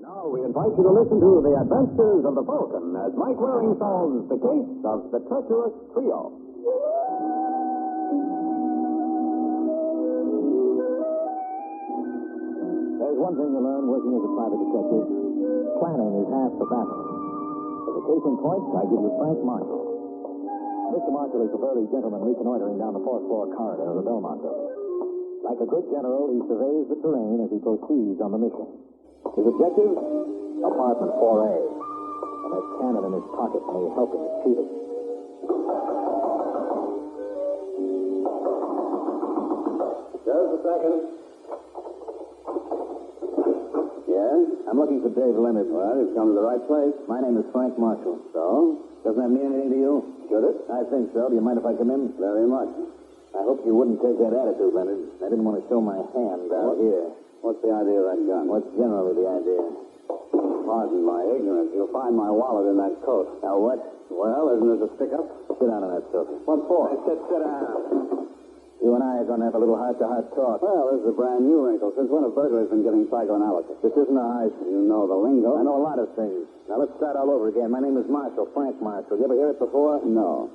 Now we invite you to listen to the adventures of the Falcon as Mike Waring solves the case of the Treacherous Trio. There's one thing you learn working as a private detective. Planning is half the battle. As a case in point, I give you Frank Marshall. Mr. Marshall is a burly gentleman reconnoitering down the fourth-floor corridor of the Belmont building. Like a good general, he surveys the terrain as he proceeds on the mission. His objective? Apartment 4A. And a cannon in his pocket may help him achieve it. Just a second. Yes? I'm looking for Dave Leonard. Well, you've come to the right place. My name is Frank Marshall. So? Doesn't that mean anything to you? Should it? I think so. Do you mind if I come in? Very much. I hope you wouldn't take that attitude, Leonard. I didn't want to show my hand out here. What's the idea of that gun? What's generally the idea? Pardon my ignorance. You'll find my wallet in that coat. Now what? Well, isn't it a stick-up? Sit down on that sofa. What for? I said sit down. You and I are going to have a little heart-to-heart talk. Well, this is a brand new wrinkle. Since when have burglars been getting psychoanalysis? This isn't a high school. You know the lingo. I know a lot of things. Now, let's start all over again. My name is Marshall, Frank Marshall. You ever hear it before? No.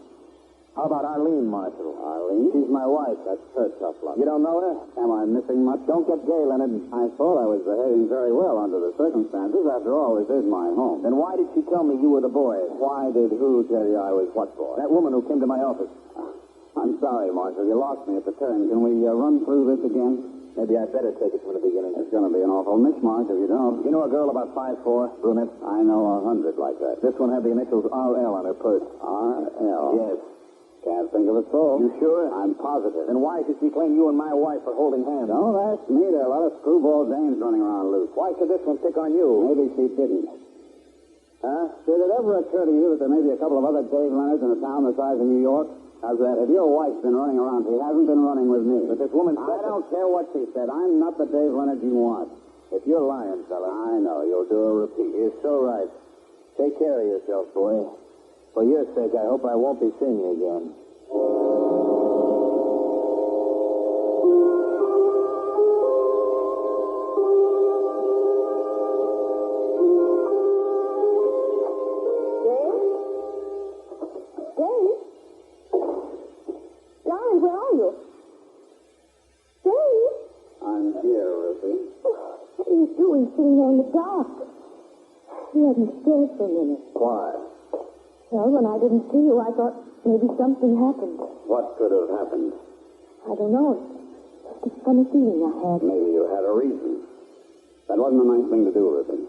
How about Arlene Marshall? Arlene? She's my wife. That's her tough luck. You don't know her? Am I missing much? Don't get gay, Leonard. I thought I was behaving very well under the circumstances. After all, this is my home. Then why did she tell me you were the boy? Why did who tell you I was what boy? That woman who came to my office. I'm sorry, Marshall. You lost me at the turn. Can we run through this again? Maybe I'd better take it from the beginning. It's going to be an awful mishmash if you don't. You know a girl about 5'4", brunette? I know 100 like that. This one had the initials RL on her purse. R.L.? Yes. Can't think of a soul. You sure? I'm positive. Then why should she claim you and my wife are holding hands? Don't ask me. There are a lot of screwball dames running around loose. Why should this one pick on you? Maybe she didn't. Huh? Did it ever occur to you that there may be a couple of other Dave Leonards in a town the size of New York? How's that? If your wife's been running around, she hasn't been running with me. But this woman said... I don't care what she said. I'm not the Dave Leonard you want. If you're lying, fella... I know. You'll do a repeat. You're so right. Take care of yourself, boy. For your sake, I hope I won't be seeing you again. Sitting there in the dark. He hadn't scared for a minute. Why? Well, when I didn't see you, I thought maybe something happened. What could have happened? I don't know. It's just a funny feeling I had. Maybe you had a reason. That wasn't a nice thing to do, Ruthie.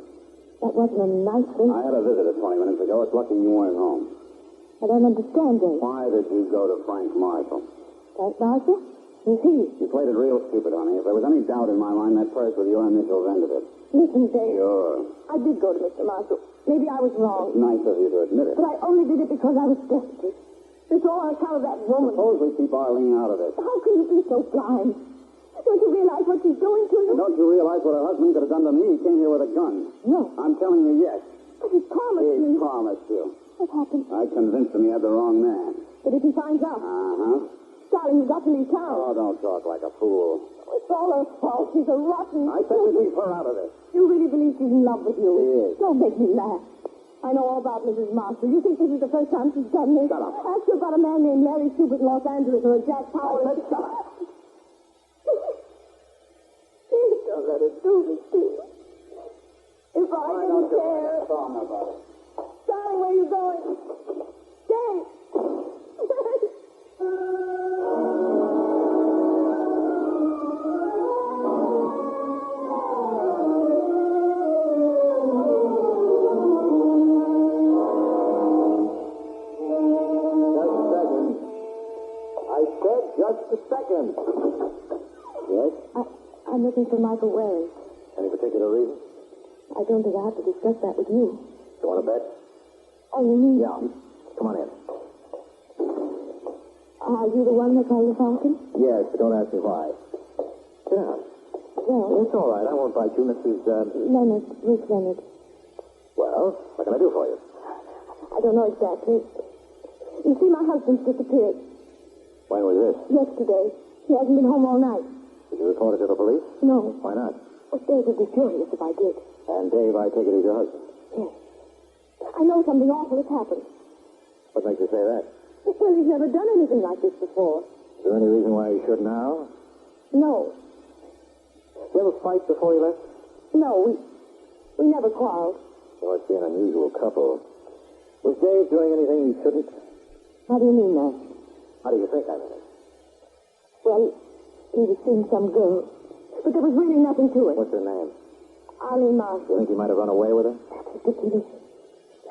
That wasn't a nice thing. I had a visitor 20 minutes ago. It's lucky you weren't home. I don't understand, Dave. Why did you go to Frank Marshall? Frank Marshall? Who's he? You played it real stupid, honey. If there was any doubt in my mind, that purse with your initials ended it. Listen, Dave. Sure. I did go to Mr. Marshall. Maybe I was wrong. It's nice of you to admit it. But I only did it because I was desperate. It's all on account of that woman. Suppose we keep Arlene out of this. How can you be so blind? Don't you realize what she's doing to you? And don't you realize what her husband could have done to me? He came here with a gun. No. I'm telling you, yes. But he promised me. He promised you. What happened? I convinced him he had the wrong man. But if he finds out? Uh-huh. Darling, you've got to leave town. Oh, don't talk like a fool. It's all her fault. She's a rotten... I said to keep her out of this. You really believe she's in love with you? She is. Don't make me laugh. I know all about Mrs. Marshall. You think this is the first time she's done this? Shut up. Ask her about a man named Larry Schubert in Los Angeles or a Jack Powell. Shut up. Please don't let her do this to you. If I didn't care... Song about it. Darling, where are you going? Dave! Just a second. Yes? I'm looking for Michael Waring. Any particular reason? I don't think I have to discuss that with you. You want to bet? Oh, you mean... Yeah. Come on in. Are you the one they call the Falcon? Yes, but don't ask me why. Sit down. Well... It's all right. I won't bite you, Mrs. Leonard. Ruth Leonard. Well, what can I do for you? I don't know exactly. You see, my husband's disappeared. When was this? Yesterday. He hasn't been home all night. Did you report it to the police? No. Why not? Well, Dave would be furious if I did. And Dave, I take it, is your husband. Yes. I know something awful has happened. What makes you say that? Well, he's never done anything like this before. Is there any reason why he should now? No. Did you ever fight before you left? No, we never quarreled. You must be an unusual couple. Was Dave doing anything he shouldn't? How do you mean that? How do you think I mean it? Well, he was seeing some girl. But there was really nothing to it. What's her name? Arlene You Marshall. think he might have run away with her? That's ridiculous.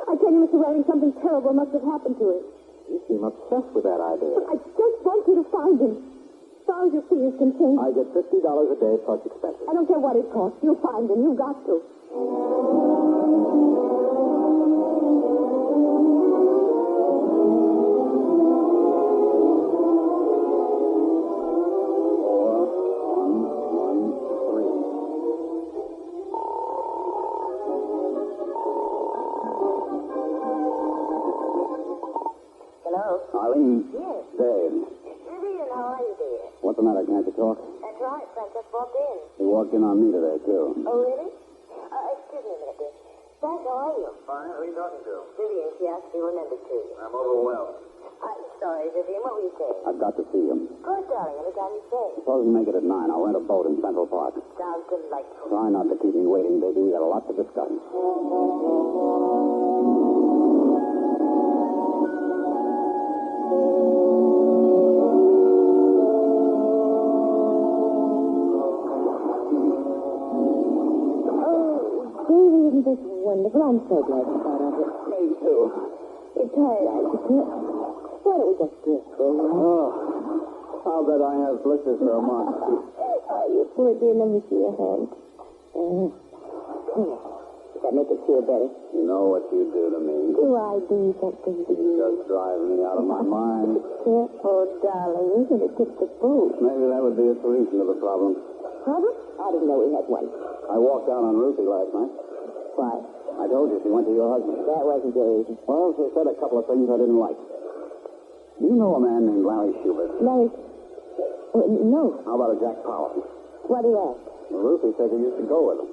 I tell you, Mr. Waring, something terrible must have happened to him. You seem obsessed with that idea. But I just want you to find him. As far as your fee is concerned, I get $50 a day plus expenses. I don't care what it costs. You'll find him. You've got to. Arlene? Yes. Dave. Vivian, how are you, dear? What's the matter? Can't you talk? That's right. Frank just walked in. He walked in on me today, too. Oh, really? Excuse me a minute, dear. Frank, how are you? Fine. Who are you talking to? Vivian, she asked if you remembered to you. I'm overwhelmed. I'm sorry, Vivian. What were you saying? I've got to see him. Good, darling. Anytime you say. Suppose we make it at 9. I'll rent a boat in Central Park. Sounds delightful. Try not to keep me waiting, baby. We got a lot to discuss. Davy, isn't this wonderful? I'm so glad you thought of it. Me, too. You're tired, aren't you, Kit? Why don't we just drift for a while? Oh, I'll bet I have blisters for a month. Oh, you poor dear. Let me see your hand. Does that make it feel better? You know what you do to me. Do I do something to you? Just drive me out of my mind. Kit, oh, darling, you're going to tip the boat. Maybe that would be a solution to the problem. Problem? I didn't know we had one. I walked down on Ruthie last night. Why? I told you she went to your husband. That wasn't your reason. Well, she said a couple of things I didn't like. Do you know a man named Larry Schubert? Larry? No. How about a Jack Powell? What do you ask? Well, Ruthie said you used to go with him.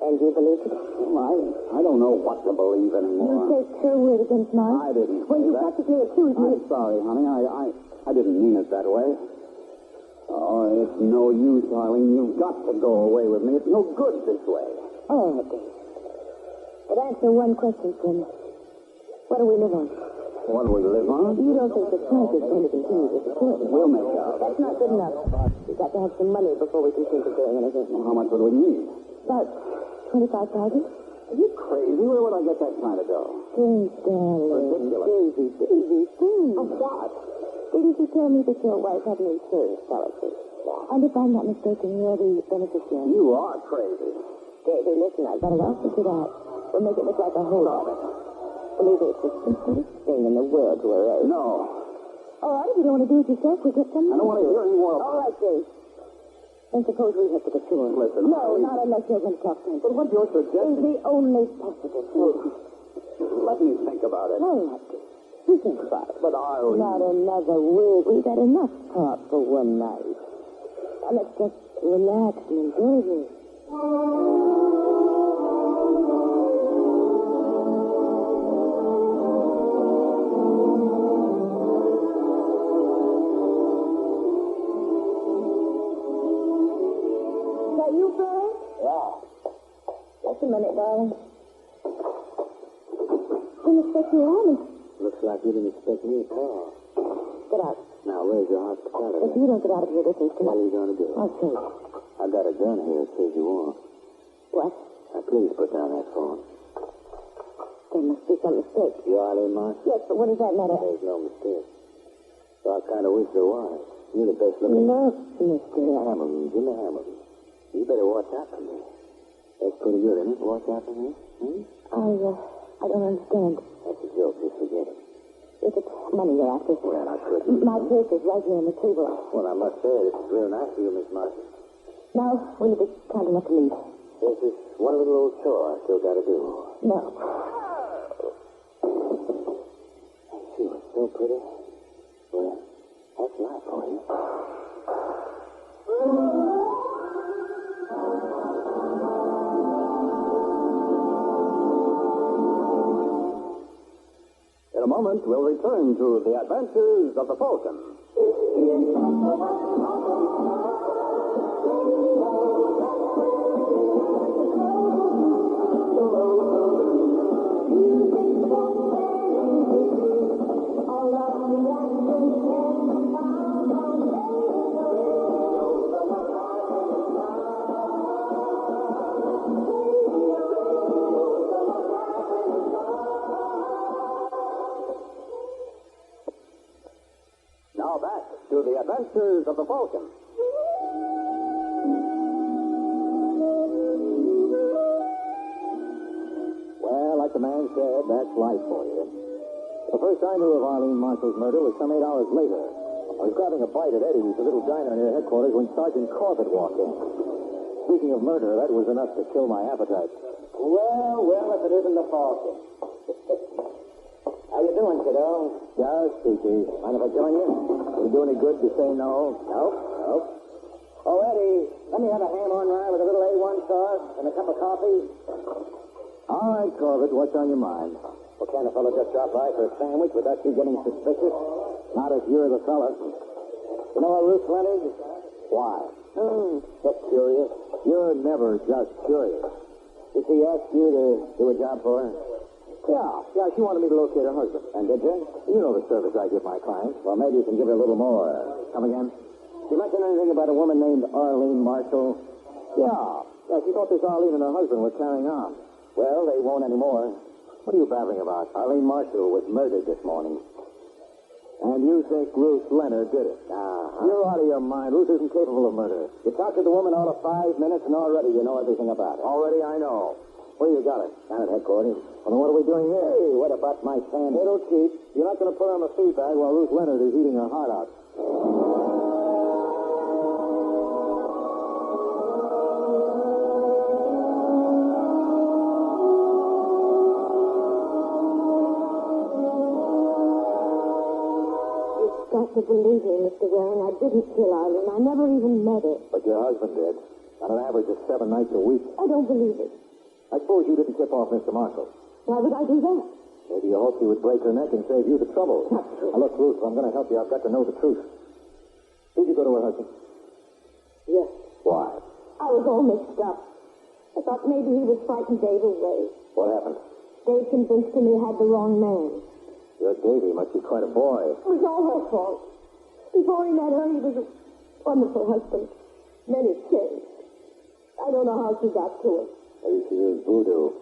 And you believe it? Well, I don't know what to believe You anymore. take her word against mine? I didn't Well, say you that. practically accused me. I'm sorry, honey. I didn't mean it that way. Oh, it's no use, Arlene. You've got to go away with me. It's no good this way. Oh, Dave. But answer one question for me. What do we live on? What do we live on? You don't think that Frank is going to continue this recording? We'll make out. That's not good enough. We've got to have some money before we can think of doing anything. Well, how much would we need? About 25,000? Are you crazy? Where would I get that kind of dough? Please, darling. Ridiculous. Baby, please. Of what? Didn't you tell me that your wife had an insurance policy? And if I'm not mistaken, you're the beneficiary. You are crazy. Davey, listen, I've got it all figured out. We'll make it look like a holdup. Believe me, it's the simplest thing in the world to arrange. No. All right, if you don't want to do it yourself, we'll get some I don't want to hear any more All right, Dave. Then suppose we head to the shore. Listen. No, not unless you're going to talk to him. But what you're It's suggesting... the only possible solution. Let me think about it. All right, Dave. You think about it. But Arlene... Not another word. We've had enough talk for one night. Now, let's just relax and enjoy this. Is that you, Frank? Yeah. Just a minute, darling. Didn't expect you home. Looks like you didn't expect me to call. Get out. Now, where's your If hospitality? you don't get out of here this instant, What are you going to do? I'll show you. I got a gun here that says you won't. What? Now, please put down that phone. There must be some mistake. You Arlene Marshall? Yes, but what does that matter? There's no mistake. So I kind of wish there was. You're the best looking... Look, Mr. Hamilton, Jimmy Hamilton. You better watch out for me. That's pretty good, isn't it? Watch out for me? I don't understand. That's a joke. Just forget it. If it's money you're after. Well, I couldn't. My purse is right here on the table. Well, I must say, this is real nice of you, Miss Marshall. Now, will you be kind enough to leave? This is one little old chore I still got to do. No. She was so pretty. Well, that's life for you. moment, we'll return to the adventures of the Falcon. Now back to the adventures of the Falcon. Well, like the man said, that's life for you. The first I knew of Arlene Marshall's murder was some 8 hours later. I was grabbing a bite at Eddie's, a little diner near headquarters, when Sergeant Corbett walked in. Speaking of murder, that was enough to kill my appetite. Well, if it isn't the Falcon. How you doing, kiddo? Just peachy. Mind if I join you? Will it do any good to say no? Nope. Oh, Eddie, let me have a ham on rye with a little A1 sauce and a cup of coffee. All right, Corbett, what's on your mind? What kind of fellow just dropped by for a sandwich without you getting suspicious? Not if you're the fella. You know Ruth Leonard? Why? Just curious. You're never just curious. Did she ask you to do a job for her? Yeah, she wanted me to locate her husband. And did you? You know the service I give my clients. Well, maybe you can give her a little more. Come again? Did you mention anything about a woman named Arlene Marshall? Yeah, she thought this Arlene and her husband were carrying on. Well, they won't anymore. What are you babbling about? Arlene Marshall was murdered this morning. And you think Ruth Leonard did it? You're out of your mind. Ruth isn't capable of murder. You talked to the woman all of 5 minutes, and already you know everything about her. Already I know. Where you got it? Down at headquarters. Well, then what are we doing here? Hey, what about my sandwich? Little cheap. You're not going to put her on the feed bag while Ruth Leonard is eating her heart out. You've got to believe me, Mr. Waring. I didn't kill Arlene. I never even met her. But your husband did. On an average of 7 nights a week. I don't believe it. I suppose you didn't tip off Mr. Marshall. Why would I do that? Maybe you hoped he would break her neck and save you the trouble. Not true. Now, look, Ruth, if I'm going to help you, I've got to know the truth. Did you go to her husband? Yes. Why? I was all mixed up. I thought maybe he was frightened Dave away. What happened? Dave convinced him he had the wrong man. Your Davy must be quite a boy. It was all her fault. Before he met her, he was a wonderful husband. Then he changed. I don't know how she got to it. Maybe she used voodoo.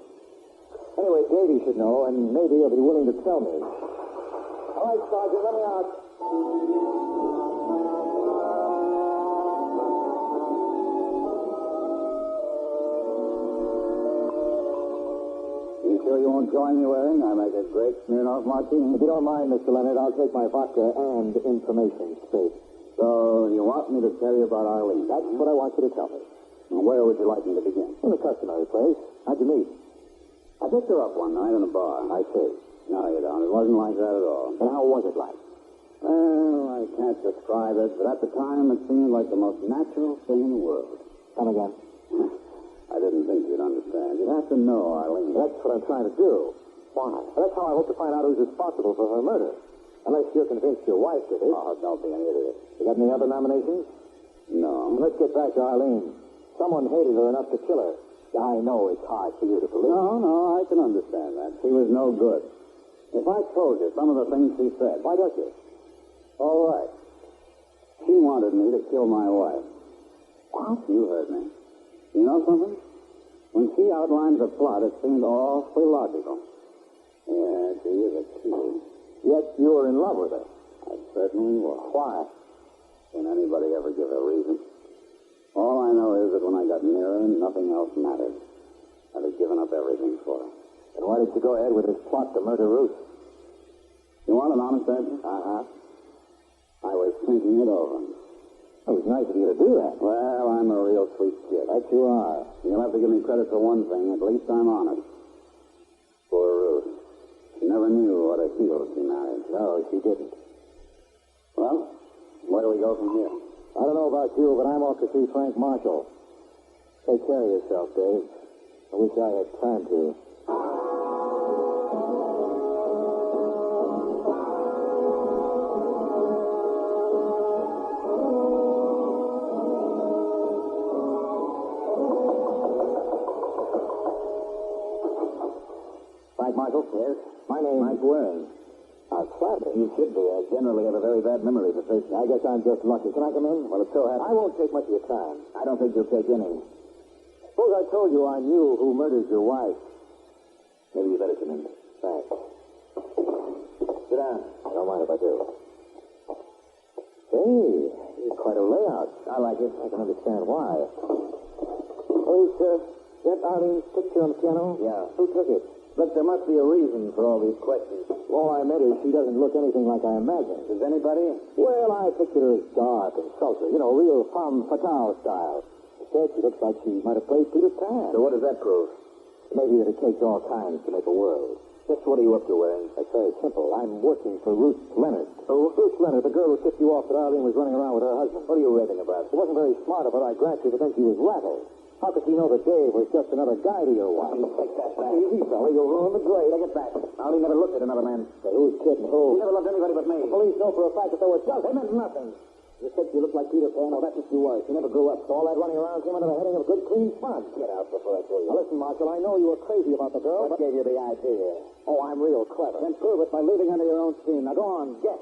Anyway, Davy should know, and maybe he'll be willing to tell me. All right, Sergeant, let me out. You sure you won't join me, Waring? I make a great Smirnoff martini. If you don't mind, Mr. Leonard, I'll take my vodka and information straight. So you want me to tell you about Arlene? That's what I want you to tell me. Well, where would you like me to begin? In the customary place. How'd you meet? I picked her up one night in a bar. I see. No, you don't. It wasn't like that at all. And how was it like? Well, I can't describe it, but at the time it seemed like the most natural thing in the world. Come again. I didn't think you'd understand. You'd have to know, Arlene. That's what I'm trying to do. Why? That's how I hope to find out who's responsible for her murder. Unless you're convinced your wife did it. Oh, don't be an idiot. You got any other nominations? No. Let's get back to Arlene. Someone hated her enough to kill her. I know it's hard for you to believe. No, I can understand that. She was no good. If I told you some of the things she said, Why don't you? all right. She wanted me to kill my wife. What? You heard me. You know something? When she outlined the plot, it seemed awfully logical. Yeah, she is a key. Yet you were in love with her. I certainly was. Why? Can anybody ever give a reason? All I know is that when I got near her, nothing else mattered. I'd have given up everything for her. And why did you go ahead with this plot to murder Ruth? You want an honest answer? Uh-huh. I was thinking it over. It was nice of you to do that. Well, I'm a real sweet kid. That you are. You'll have to give me credit for one thing. At least I'm honest. Poor Ruth. She never knew what a heel she married. No, she didn't. Well, where do we go from here? I don't know about you, but I'm off to see Frank Marshall. Take care of yourself, Dave. I wish I had time to. Marshal. Yes? My name... Mike Waring. How flattering. You should be. I generally have a very bad memory for fish. I guess I'm just lucky. Can I come in? Well, it so happens. I won't take much of your time. I don't think you'll take any. Suppose I told you I knew who murdered your wife. Maybe you better come in. Thanks. Sit down. I don't mind if I do. Hey, it's quite a layout. I like it. I can understand why. Oh, sir, that Arlene's picture on the piano? Yeah. Who took it? Look, there must be a reason for all these questions. All I met is she doesn't look anything like I imagined. Does anybody? Well, I pictured her as dark and sultry. You know, real femme fatale style. Instead, she looks like she might have played Peter Pan. So what does that prove? Maybe that it takes all kinds to make a world. Just what are you up to, Waring? It's very simple. I'm working for Ruth Leonard. Who? Ruth Leonard, the girl who tipped you off that Arlene was running around with her husband. What are you raving about? It wasn't very smart of her, I grant you, but then she was rattled. How could she know that Dave was just another guy to your wife? You take that back. Easy, fella. You'll ruin the grade. Take it back. Arlene never looked at another man. Say, who's kidding who? He never loved anybody but me. The police know for a fact that there were dozens. They meant nothing. You said you looked like Peter Pan. Oh, that's what you were. She never grew up. So all that running around came under the heading of good, clean fun. Get out before I kill you. Now, listen, Marshal, I know you were crazy about the girl, What but... gave you the idea? Oh, I'm real clever. Then prove it by leaving under your own steam. Now go on, get.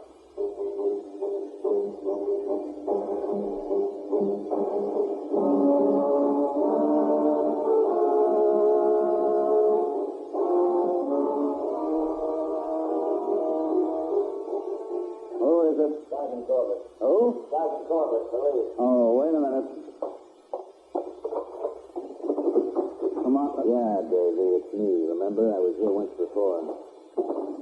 Who is it? Sergeant Corbett. Who? Sergeant Corbett, police. Oh, wait a minute. Come on. Yeah, Davey, it's me. Remember, I was here once before.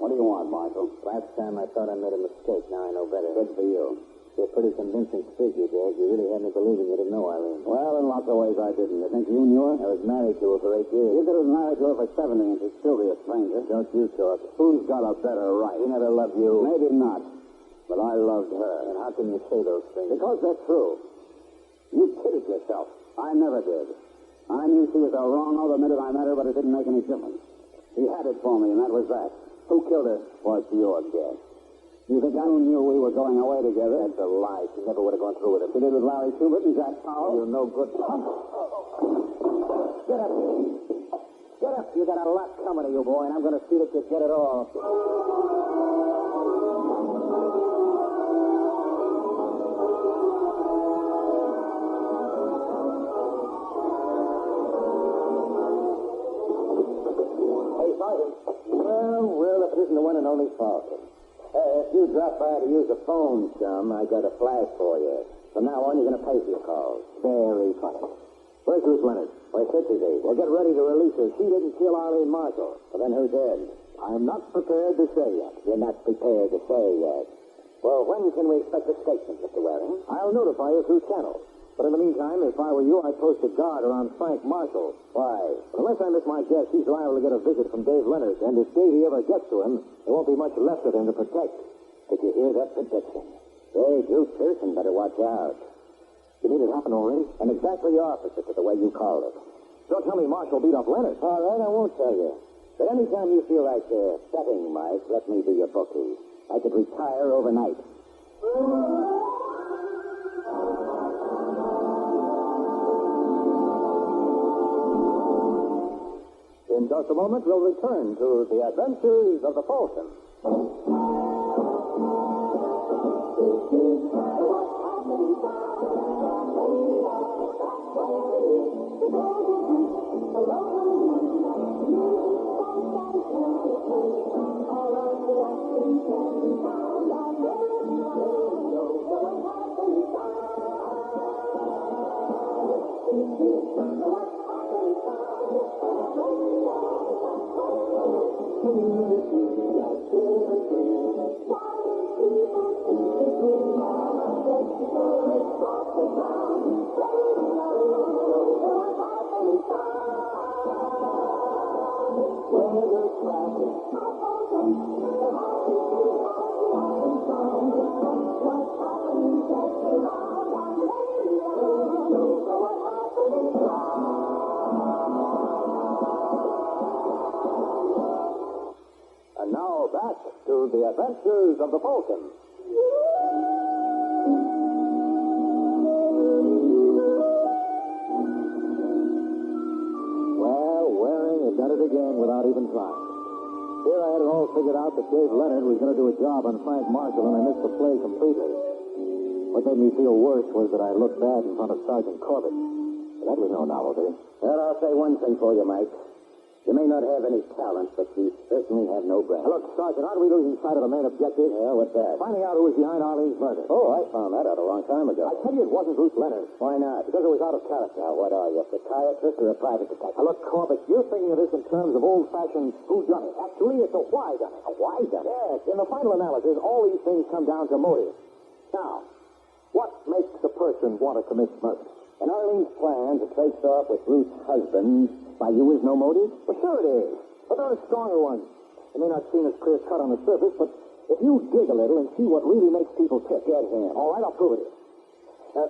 What do you want, Marshal? Last time I thought I made a mistake. Now I know better. Good for you. You're a pretty convincing figure, Dave. You really had me believing you didn't know Arlene. Well, in lots of ways I didn't. You think you knew her? I was married to her for 8 years. You could have married her for 70 and she'd still be a stranger. Don't you talk. Who's got a better right? She never loved you. Maybe not. But I loved her. And how can you say those things? Because they're true. You kidded yourself. I never did. I knew she was a wrong the minute I met her, but it didn't make any difference. She had it for me, and that was that. Who killed her? What's your guess? You think I knew we were going away together? That's a lie. She never would have gone through with it. She did with Larry Schubert and Jack Powell. You're no good. Get up. Get up. You got a lot coming to you, boy, and I'm going to see that you get it all. Hey, Sergeant. Well, if it isn't the one and only Falcon. If you drop by to use the phone, chum, I got a flash for you. From now on, you're going to pay for your calls. Very funny. Where's Ruth Leonard? Where's Sissy? Well, get ready to release her. She didn't kill Arlene Marshall. Well, then who did? I'm not prepared to say yet. You're not prepared to say yet. Well, when can we expect a statement, Mr. Waring? I'll notify you through channel. But in the meantime, if I were you, I'd post a guard around Frank Marshall. Why? Unless I miss my guess, he's liable to get a visit from Dave Leonard. And if Davey ever gets to him, there won't be much left of him to protect. Did you hear that prediction? Dave, you Pearson better watch out. You mean it happened already? And exactly the opposite of the way you called it. Don't tell me Marshall beat up Leonard. All right, I won't tell you. But anytime you feel like betting, Mike, let me be your bookie. I could retire overnight. In just a moment, we'll return to the adventures of the Falcon. And now back to the adventures of the Falcon. Well, Waring had done it again without even trying. Here I had it all figured out that Dave Leonard was going to do a job on Frank Marshall, and I missed the play completely. What made me feel worse was that I looked bad in front of Sergeant Corbett. That was no novelty. Well, I'll say one thing for you, Mike. You may not have any talent, but you certainly have no brain. Look, Sergeant, aren't we losing sight of the main objective? Yeah, what's that? Finding out who was behind Arlene's murder. Oh, I found that out a long time ago. I tell you, it wasn't Bruce Leonard. Why not? Because it was out of character. Now, what are you, a psychiatrist or a private detective? Now, look, Corbett, you're thinking of this in terms of old-fashioned whodunit. Actually, it's a why-done. A why-done? Yes, in the final analysis, all these things come down to motive. Now, what makes a person want to commit murder? And Arlene's plan to trace off with Ruth's husband, by you is no motive? Well, sure it is. But there are stronger ones. It may not seem as clear-cut on the surface, but if you dig a little and see what really makes people tick, Get him. all right, I'll prove it.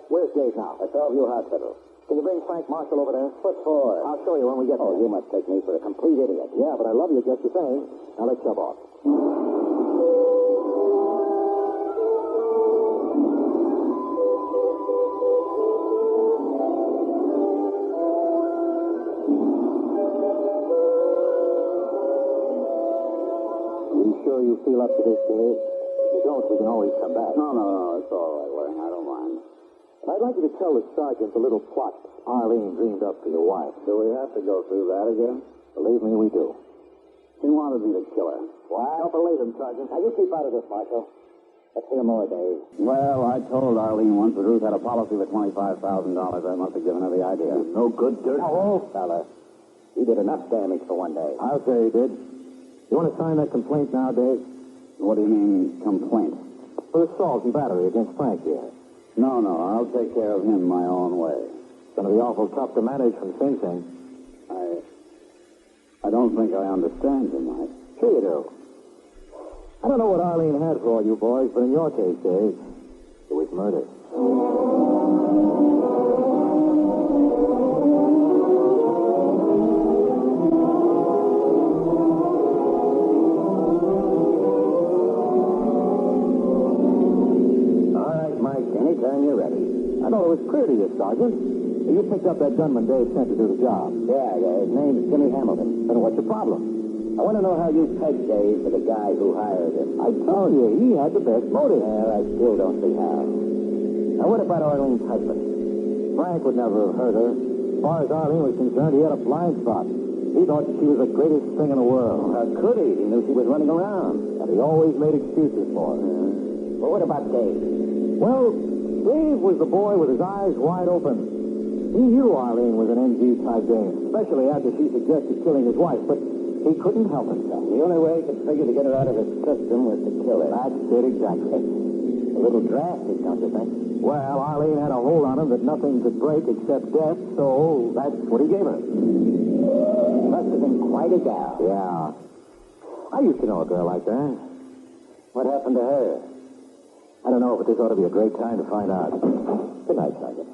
Where's Dave now? At Bellevue Hospital. Can you bring Frank Marshall over there? What for? I'll show you when we get Oh, there. you must take me for a complete idiot. Yeah, but I love you just the same. Now let's shove off. Sure you feel up to this, Dave? If you don't, we can always come back. No, it's all right, Warren. I don't mind. I'd like you to tell the sergeant the little plot Arlene dreamed up for your wife. Do we have to go through that again? Believe me, we do. He wanted me to kill her. Why? Don't believe him, Sergeant. Now, you keep out of this, Marshal. Let's hear more, Dave. Well, I told Arlene once that Ruth had a policy for $25,000. I must have given her the idea. No good dirt. Oh, fella. You did enough damage for one day. I'll say he did. You want to sign that complaint now, Dave? What do you mean, complaint? For assault and battery against Frank here. No, I'll take care of him my own way. It's going to be awful tough to manage from Sing Sing. I don't think I understand you, Mike. Sure you do. I don't know what Arlene had for all you boys, but in your case, Dave, it was murder. Anytime you're ready. I thought it was clear to you, Sergeant. You picked up that gunman Dave sent to do the job. Yeah. His name's Jimmy Hamilton. Then what's your problem? I want to know how you pegged Dave for the guy who hired him. I told you, he had the best motive. Well, I still don't see how. Now, what about Arlene's husband? Frank would never have hurt her. As far as Arlene was concerned, he had a blind spot. He thought she was the greatest thing in the world. How could he? He knew she was running around. And he always made excuses for her. Well, what about Dave? Well, Dave was the boy with his eyes wide open. He knew Arlene was an NG-type dame, especially after she suggested killing his wife, but he couldn't help himself. The only way he could figure to get her out of his system was to kill her. That's it exactly. A little drastic, don't you think? Well, Arlene had a hold on him that nothing could break except death, so that's what he gave her. Must have been quite a gal. Yeah. I used to know a girl like that. What happened to her? I don't know, but this ought to be a great time to find out. Good night, Sergeant.